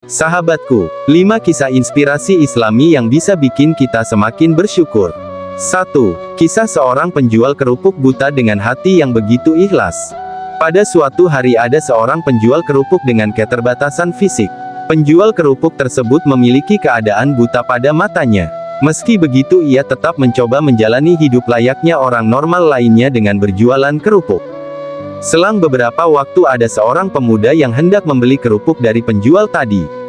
Sahabatku, 5 kisah inspirasi Islami yang bisa bikin kita semakin bersyukur. 1. Kisah seorang penjual kerupuk buta dengan hati yang begitu ikhlas. Pada suatu hari ada seorang penjual kerupuk dengan keterbatasan fisik. Penjual kerupuk tersebut memiliki keadaan buta pada matanya. Meski begitu ia tetap mencoba menjalani hidup layaknya orang normal lainnya dengan berjualan kerupuk. Selang beberapa waktu ada seorang pemuda yang hendak membeli kerupuk dari penjual tadi.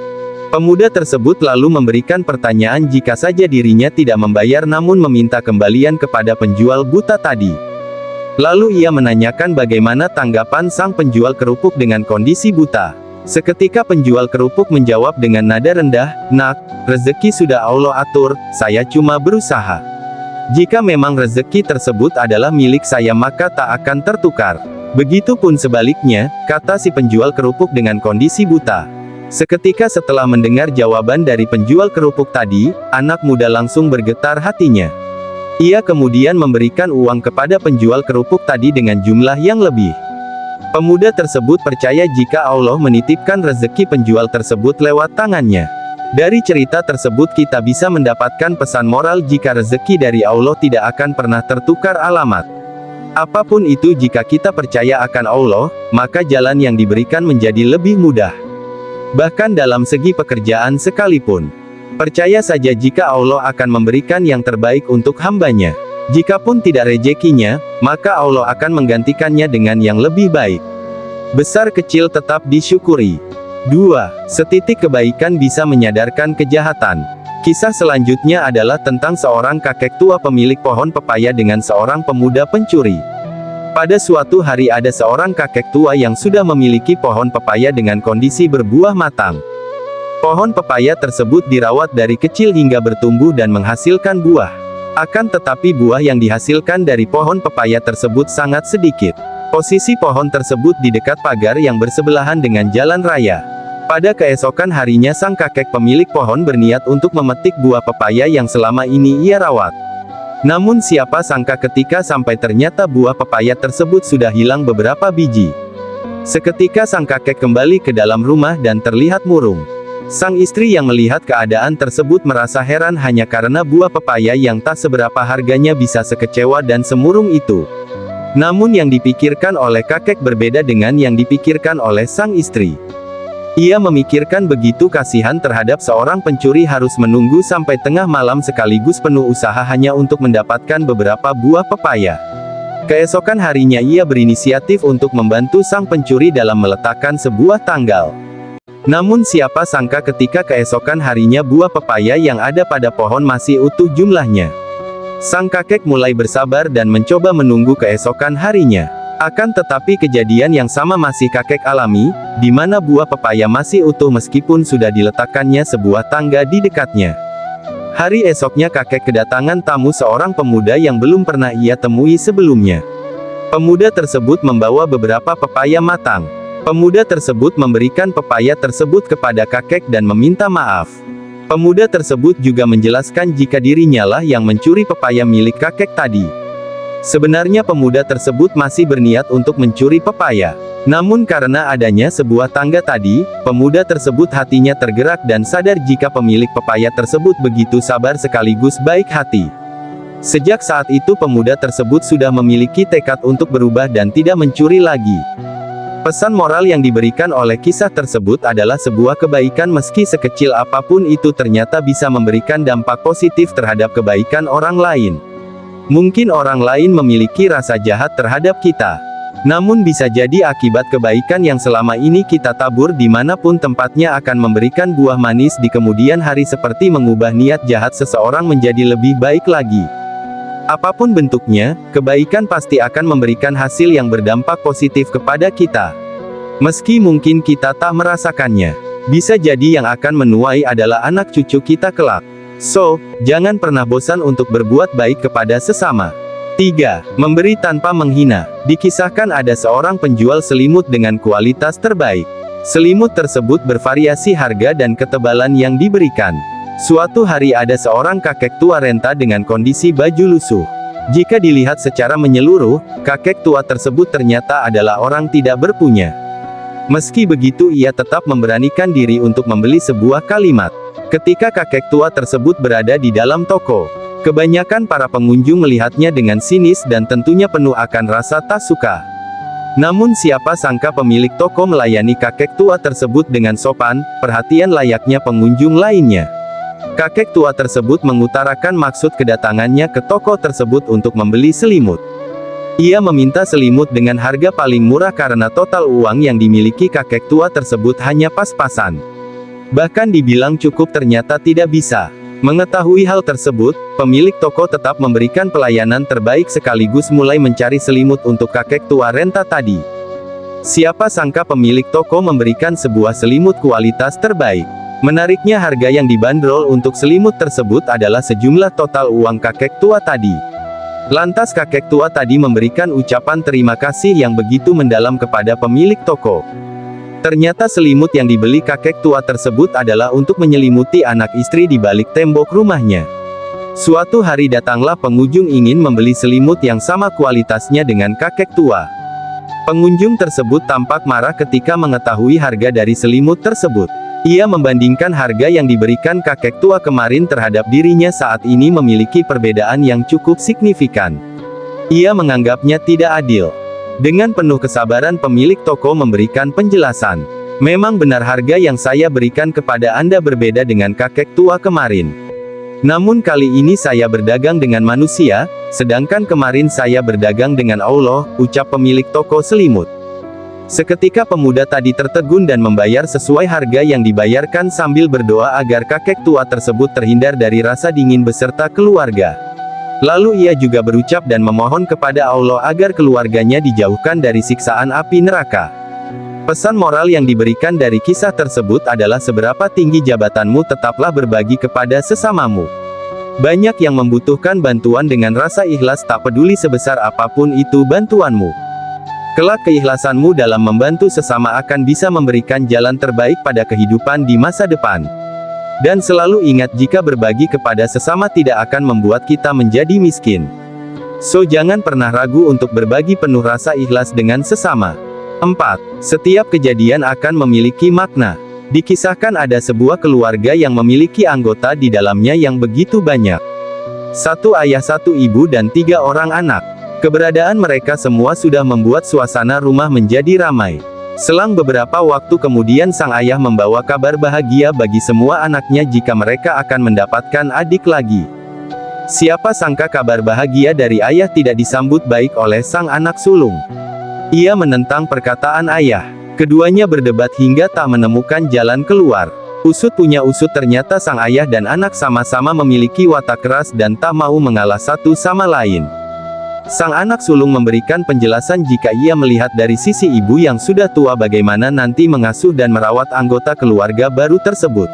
Pemuda tersebut lalu memberikan pertanyaan jika saja dirinya tidak membayar namun meminta kembalian kepada penjual buta tadi. Lalu ia menanyakan bagaimana tanggapan sang penjual kerupuk dengan kondisi buta. Seketika penjual kerupuk menjawab dengan nada rendah, "Nak, rezeki sudah Allah atur, saya cuma berusaha. Jika memang rezeki tersebut adalah milik saya maka tak akan tertukar. Begitupun sebaliknya," kata si penjual kerupuk dengan kondisi buta. Seketika setelah mendengar jawaban dari penjual kerupuk tadi, anak muda langsung bergetar hatinya. Ia kemudian memberikan uang kepada penjual kerupuk tadi dengan jumlah yang lebih. Pemuda tersebut percaya jika Allah menitipkan rezeki penjual tersebut lewat tangannya. Dari cerita tersebut kita bisa mendapatkan pesan moral jika rezeki dari Allah tidak akan pernah tertukar alamat. Apapun itu jika kita percaya akan Allah, maka jalan yang diberikan menjadi lebih mudah. Bahkan dalam segi pekerjaan sekalipun. Percaya saja jika Allah akan memberikan yang terbaik untuk hambanya. Jikapun tidak rezekinya, maka Allah akan menggantikannya dengan yang lebih baik. Besar kecil tetap disyukuri. 2. Setitik kebaikan bisa menyadarkan kejahatan. Kisah selanjutnya adalah tentang seorang kakek tua pemilik pohon pepaya dengan seorang pemuda pencuri. Pada suatu hari ada seorang kakek tua yang sudah memiliki pohon pepaya dengan kondisi berbuah matang. Pohon pepaya tersebut dirawat dari kecil hingga bertumbuh dan menghasilkan buah. Akan tetapi buah yang dihasilkan dari pohon pepaya tersebut sangat sedikit. Posisi pohon tersebut di dekat pagar yang bersebelahan dengan jalan raya. Pada keesokan harinya sang kakek pemilik pohon berniat untuk memetik buah pepaya yang selama ini ia rawat. Namun siapa sangka ketika sampai ternyata buah pepaya tersebut sudah hilang beberapa biji. Seketika sang kakek kembali ke dalam rumah dan terlihat murung. Sang istri yang melihat keadaan tersebut merasa heran hanya karena buah pepaya yang tak seberapa harganya bisa sekecewa dan semurung itu. Namun yang dipikirkan oleh kakek berbeda dengan yang dipikirkan oleh sang istri. Ia memikirkan begitu kasihan terhadap seorang pencuri harus menunggu sampai tengah malam sekaligus penuh usaha hanya untuk mendapatkan beberapa buah pepaya. Keesokan harinya ia berinisiatif untuk membantu sang pencuri dalam meletakkan sebuah tanggal. Namun siapa sangka ketika keesokan harinya buah pepaya yang ada pada pohon masih utuh jumlahnya. Sang kakek mulai bersabar dan mencoba menunggu keesokan harinya. Akan tetapi kejadian yang sama masih kakek alami, di mana buah pepaya masih utuh meskipun sudah diletakkannya sebuah tangga di dekatnya. Hari esoknya kakek kedatangan tamu seorang pemuda yang belum pernah ia temui sebelumnya. Pemuda tersebut membawa beberapa pepaya matang. Pemuda tersebut memberikan pepaya tersebut kepada kakek dan meminta maaf. Pemuda tersebut juga menjelaskan jika dirinya lah yang mencuri pepaya milik kakek tadi. Sebenarnya pemuda tersebut masih berniat untuk mencuri pepaya. Namun karena adanya sebuah tangga tadi, pemuda tersebut hatinya tergerak dan sadar jika pemilik pepaya tersebut begitu sabar sekaligus baik hati. Sejak saat itu pemuda tersebut sudah memiliki tekad untuk berubah dan tidak mencuri lagi. Pesan moral yang diberikan oleh kisah tersebut adalah sebuah kebaikan meski sekecil apapun itu ternyata bisa memberikan dampak positif terhadap kebaikan orang lain. Mungkin orang lain memiliki rasa jahat terhadap kita. Namun bisa jadi akibat kebaikan yang selama ini kita tabur dimanapun tempatnya akan memberikan buah manis di kemudian hari seperti mengubah niat jahat seseorang menjadi lebih baik lagi. Apapun bentuknya, kebaikan pasti akan memberikan hasil yang berdampak positif kepada kita. Meski mungkin kita tak merasakannya. Bisa jadi yang akan menuai adalah anak cucu kita kelak. So, jangan pernah bosan untuk berbuat baik kepada sesama. 3. Memberi tanpa menghina. Dikisahkan ada seorang penjual selimut dengan kualitas terbaik. Selimut tersebut bervariasi harga dan ketebalan yang diberikan. Suatu hari ada seorang kakek tua renta dengan kondisi baju lusuh. Jika dilihat secara menyeluruh, kakek tua tersebut ternyata adalah orang tidak berpunya. Meski begitu ia tetap memberanikan diri untuk membeli sebuah kalimat. Ketika kakek tua tersebut berada di dalam toko, kebanyakan para pengunjung melihatnya dengan sinis dan tentunya penuh akan rasa tak suka. Namun siapa sangka pemilik toko melayani kakek tua tersebut dengan sopan, perhatian layaknya pengunjung lainnya. Kakek tua tersebut mengutarakan maksud kedatangannya ke toko tersebut untuk membeli selimut. Ia meminta selimut dengan harga paling murah karena total uang yang dimiliki kakek tua tersebut hanya pas-pasan. Bahkan dibilang cukup ternyata tidak bisa. Mengetahui hal tersebut, pemilik toko tetap memberikan pelayanan terbaik sekaligus mulai mencari selimut untuk kakek tua renta tadi. Siapa sangka pemilik toko memberikan sebuah selimut kualitas terbaik. Menariknya harga yang dibanderol untuk selimut tersebut adalah sejumlah total uang kakek tua tadi. Lantas kakek tua tadi memberikan ucapan terima kasih yang begitu mendalam kepada pemilik toko. Ternyata selimut yang dibeli kakek tua tersebut adalah untuk menyelimuti anak istri di balik tembok rumahnya. Suatu hari datanglah pengunjung ingin membeli selimut yang sama kualitasnya dengan kakek tua. Pengunjung tersebut tampak marah ketika mengetahui harga dari selimut tersebut. Ia membandingkan harga yang diberikan kakek tua kemarin terhadap dirinya saat ini memiliki perbedaan yang cukup signifikan. Ia menganggapnya tidak adil. Dengan penuh kesabaran pemilik toko memberikan penjelasan. Memang benar harga yang saya berikan kepada Anda berbeda dengan kakek tua kemarin. Namun kali ini saya berdagang dengan manusia, sedangkan kemarin saya berdagang dengan Allah, ucap pemilik toko selimut. Seketika pemuda tadi tertegun dan membayar sesuai harga yang dibayarkan sambil berdoa agar kakek tua tersebut terhindar dari rasa dingin beserta keluarga. Lalu ia juga berucap dan memohon kepada Allah agar keluarganya dijauhkan dari siksaan api neraka. Pesan moral yang diberikan dari kisah tersebut adalah seberapa tinggi jabatanmu tetaplah berbagi kepada sesamamu. Banyak yang membutuhkan bantuan dengan rasa ikhlas tak peduli sebesar apapun itu bantuanmu. Kelak keikhlasanmu dalam membantu sesama akan bisa memberikan jalan terbaik pada kehidupan di masa depan. Dan selalu ingat jika berbagi kepada sesama tidak akan membuat kita menjadi miskin. So jangan pernah ragu untuk berbagi penuh rasa ikhlas dengan sesama. 4. Setiap kejadian akan memiliki makna. Dikisahkan ada sebuah keluarga yang memiliki anggota di dalamnya yang begitu banyak. Satu ayah, satu ibu dan 3 orang anak. Keberadaan mereka semua sudah membuat suasana rumah menjadi ramai. Selang beberapa waktu kemudian sang ayah membawa kabar bahagia bagi semua anaknya jika mereka akan mendapatkan adik lagi. Siapa sangka kabar bahagia dari ayah tidak disambut baik oleh sang anak sulung. Ia menentang perkataan ayah. Keduanya berdebat hingga tak menemukan jalan keluar. Usut punya usut ternyata sang ayah dan anak sama-sama memiliki watak keras dan tak mau mengalah satu sama lain. Sang anak sulung memberikan penjelasan jika ia melihat dari sisi ibu yang sudah tua bagaimana nanti mengasuh dan merawat anggota keluarga baru tersebut.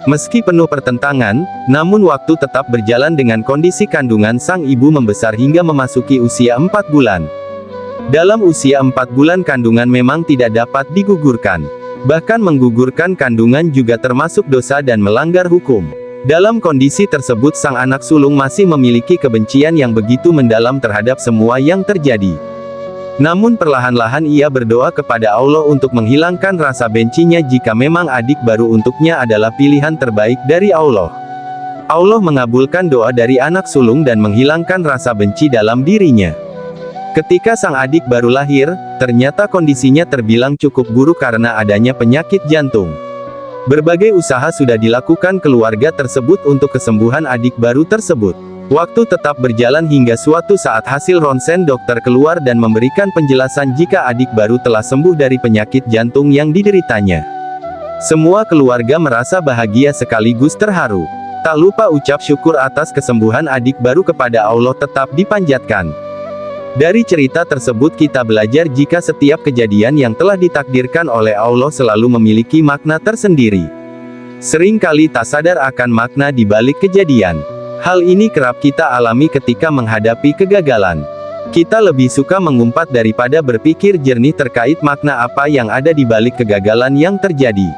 Meski penuh pertentangan, namun waktu tetap berjalan dengan kondisi kandungan sang ibu membesar hingga memasuki usia 4 bulan. Dalam usia 4 bulan kandungan memang tidak dapat digugurkan. Bahkan menggugurkan kandungan juga termasuk dosa dan melanggar hukum. Dalam kondisi tersebut sang anak sulung masih memiliki kebencian yang begitu mendalam terhadap semua yang terjadi. Namun perlahan-lahan ia berdoa kepada Allah untuk menghilangkan rasa bencinya jika memang adik baru untuknya adalah pilihan terbaik dari Allah. Allah mengabulkan doa dari anak sulung dan menghilangkan rasa benci dalam dirinya. Ketika sang adik baru lahir, ternyata kondisinya terbilang cukup buruk karena adanya penyakit jantung. Berbagai usaha sudah dilakukan keluarga tersebut untuk kesembuhan adik baru tersebut. Waktu tetap berjalan hingga suatu saat hasil ronsen dokter keluar dan memberikan penjelasan jika adik baru telah sembuh dari penyakit jantung yang dideritanya. Semua keluarga merasa bahagia sekaligus terharu. Tak lupa ucap syukur atas kesembuhan adik baru kepada Allah tetap dipanjatkan. Dari cerita tersebut kita belajar jika setiap kejadian yang telah ditakdirkan oleh Allah selalu memiliki makna tersendiri. Seringkali tak sadar akan makna di balik kejadian. Hal ini kerap kita alami ketika menghadapi kegagalan. Kita lebih suka mengumpat daripada berpikir jernih terkait makna apa yang ada di balik kegagalan yang terjadi.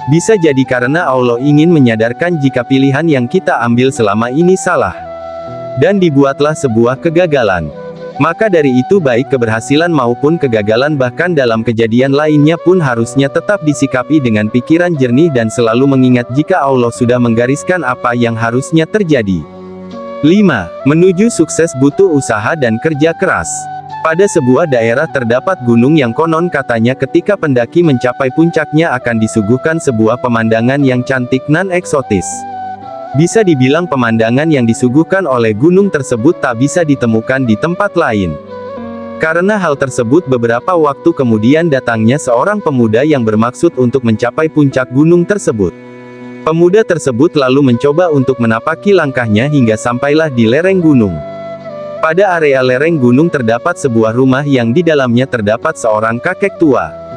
Bisa jadi karena Allah ingin menyadarkan jika pilihan yang kita ambil selama ini salah. Dan dibuatlah sebuah kegagalan. Maka dari itu baik keberhasilan maupun kegagalan bahkan dalam kejadian lainnya pun harusnya tetap disikapi dengan pikiran jernih dan selalu mengingat jika Allah sudah menggariskan apa yang harusnya terjadi. 5. Menuju sukses butuh usaha dan kerja keras. Pada sebuah daerah terdapat gunung yang konon katanya ketika pendaki mencapai puncaknya akan disuguhkan sebuah pemandangan yang cantik nan eksotis. Bisa dibilang pemandangan yang disuguhkan oleh gunung tersebut tak bisa ditemukan di tempat lain. Karena hal tersebut beberapa waktu kemudian datangnya seorang pemuda yang bermaksud untuk mencapai puncak gunung tersebut. Pemuda tersebut lalu mencoba untuk menapaki langkahnya hingga sampailah di lereng gunung. Pada area lereng gunung terdapat sebuah rumah yang di dalamnya terdapat seorang kakek tua.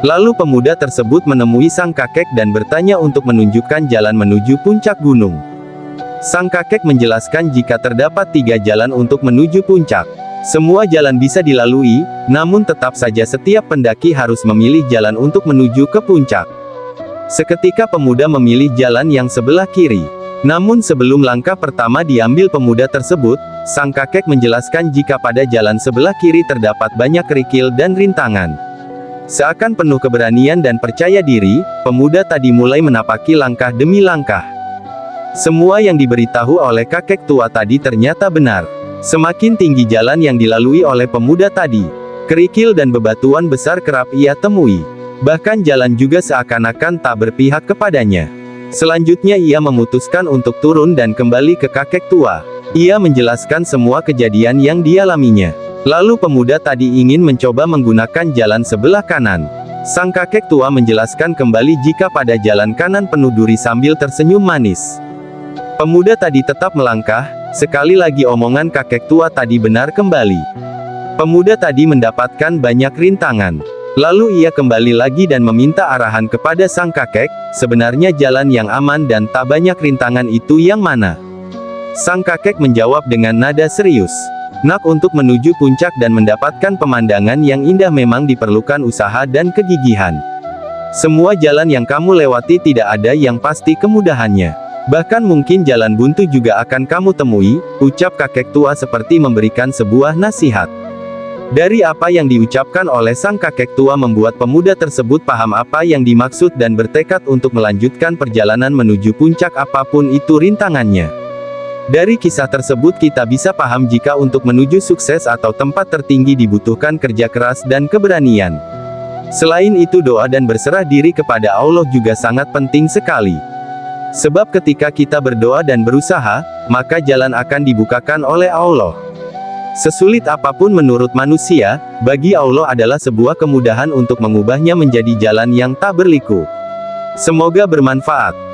Lalu pemuda tersebut menemui sang kakek dan bertanya untuk menunjukkan jalan menuju puncak gunung. Sang kakek menjelaskan jika terdapat 3 jalan untuk menuju puncak. Semua jalan bisa dilalui, namun tetap saja setiap pendaki harus memilih jalan untuk menuju ke puncak. Seketika pemuda memilih jalan yang sebelah kiri. Namun sebelum langkah pertama diambil pemuda tersebut, sang kakek menjelaskan jika pada jalan sebelah kiri terdapat banyak kerikil dan rintangan. Seakan penuh keberanian dan percaya diri, pemuda tadi mulai menapaki langkah demi langkah. Semua yang diberitahu oleh kakek tua tadi ternyata benar. Semakin tinggi jalan yang dilalui oleh pemuda tadi, kerikil dan bebatuan besar kerap ia temui. Bahkan jalan juga seakan-akan tak berpihak kepadanya. Selanjutnya ia memutuskan untuk turun dan kembali ke kakek tua. Ia menjelaskan semua kejadian yang dialaminya. Lalu pemuda tadi ingin mencoba menggunakan jalan sebelah kanan. Sang kakek tua menjelaskan kembali jika pada jalan kanan penuh duri sambil tersenyum manis. Pemuda tadi tetap melangkah, sekali lagi omongan kakek tua tadi benar kembali. Pemuda tadi mendapatkan banyak rintangan. Lalu ia kembali lagi dan meminta arahan kepada sang kakek, sebenarnya jalan yang aman dan tak banyak rintangan itu yang mana? Sang kakek menjawab dengan nada serius. Nak, untuk menuju puncak dan mendapatkan pemandangan yang indah memang diperlukan usaha dan kegigihan. Semua jalan yang kamu lewati tidak ada yang pasti kemudahannya. Bahkan mungkin jalan buntu juga akan kamu temui, ucap kakek tua seperti memberikan sebuah nasihat. Dari apa yang diucapkan oleh sang kakek tua membuat pemuda tersebut paham apa yang dimaksud dan bertekad untuk melanjutkan perjalanan menuju puncak apapun itu rintangannya. Dari kisah tersebut kita bisa paham jika untuk menuju sukses atau tempat tertinggi dibutuhkan kerja keras dan keberanian. Selain itu doa dan berserah diri kepada Allah juga sangat penting sekali. Sebab ketika kita berdoa dan berusaha, maka jalan akan dibukakan oleh Allah. Sesulit apapun menurut manusia, bagi Allah adalah sebuah kemudahan untuk mengubahnya menjadi jalan yang tak berliku. Semoga bermanfaat.